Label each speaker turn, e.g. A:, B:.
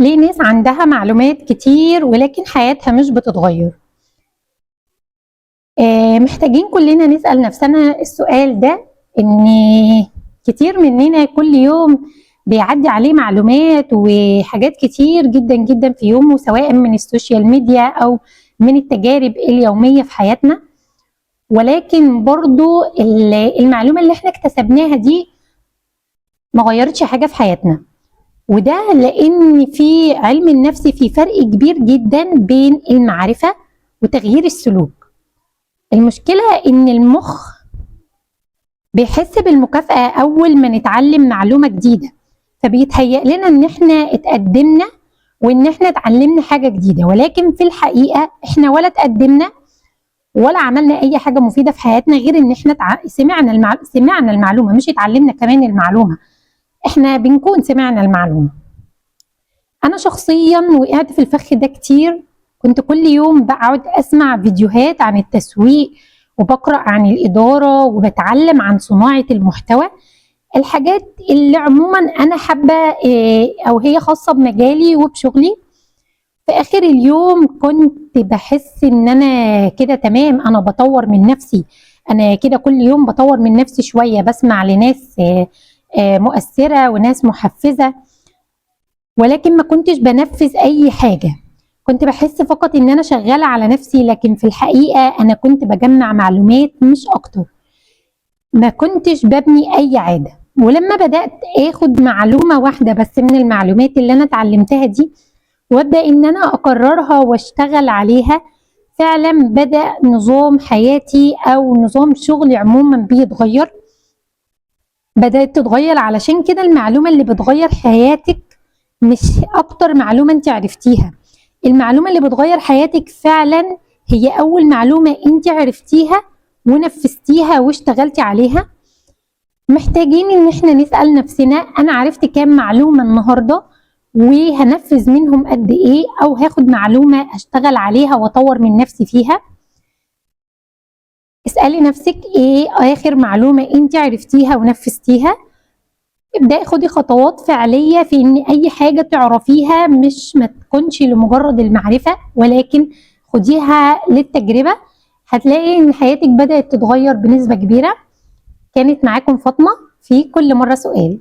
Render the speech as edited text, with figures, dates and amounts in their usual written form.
A: ليه ناس عندها معلومات كتير ولكن حياتها مش بتتغير؟ محتاجين كلنا نسأل نفسنا السؤال ده، ان كتير مننا كل يوم بيعدي عليه معلومات وحاجات كتير جدا جدا في يومه، سواء من السوشيال ميديا او من التجارب اليومية في حياتنا. ولكن برضو المعلومة اللي احنا اكتسبناها دي ما غيرتش حاجة في حياتنا، وده لان في علم النفس في فرق كبير جدا بين المعرفة وتغيير السلوك. المشكلة ان المخ بيحس بالمكافأة اول ما نتعلم معلومة جديدة، فبيتهيأ لنا ان احنا اتقدمنا وان احنا اتعلمنا حاجة جديدة، ولكن في الحقيقة احنا ولا اتقدمنا ولا عملنا اي حاجة مفيدة في حياتنا، غير ان احنا سمعنا المعلومة، مش اتعلمنا كمان المعلومة، احنا بنكون سمعنا المعلومة. انا شخصيا وقعت في الفخ ده كتير، كنت كل يوم بقعد اسمع فيديوهات عن التسويق وبقرأ عن الإدارة وبتعلم عن صناعة المحتوى، الحاجات اللي عموما انا حابة او هي خاصة بمجالي وبشغلي. في اخر اليوم كنت بحس ان انا كده تمام، انا بطور من نفسي، انا كده كل يوم بطور من نفسي شوية، بسمع لناس مؤثرة وناس محفزة، ولكن ما كنتش بنفذ اي حاجة. كنت بحس فقط ان انا شغالة على نفسي، لكن في الحقيقة انا كنت بجمع معلومات مش اكتر، ما كنتش ببني اي عادة. ولما بدأت اخد معلومة واحدة بس من المعلومات اللي انا اتعلمتها دي وابدأ ان انا اكررها واشتغل عليها، فعلا بدأ نظام حياتي او نظام شغلي عموما بيتغير، بدأت تتغير. علشان كده المعلومة اللي بتغير حياتك مش اكتر معلومة انت عرفتيها، المعلومة اللي بتغير حياتك فعلا هي اول معلومة انت عرفتيها ونفذتيها واشتغلتي عليها. محتاجين ان احنا نسأل نفسنا، انا عرفت كام معلومة النهاردة وهنفذ منهم قد ايه، او هاخد معلومة اشتغل عليها واطور من نفسي فيها. اسألي نفسك ايه اخر معلومة انت عرفتيها ونفذتيها. ابدأي خدي خطوات فعلية في ان اي حاجة تعرفيها مش ما تكونش لمجرد المعرفة، ولكن خديها للتجربة، هتلاقي ان حياتك بدأت تتغير بنسبة كبيرة. كانت معاكم فاطمة في كل مرة سؤال.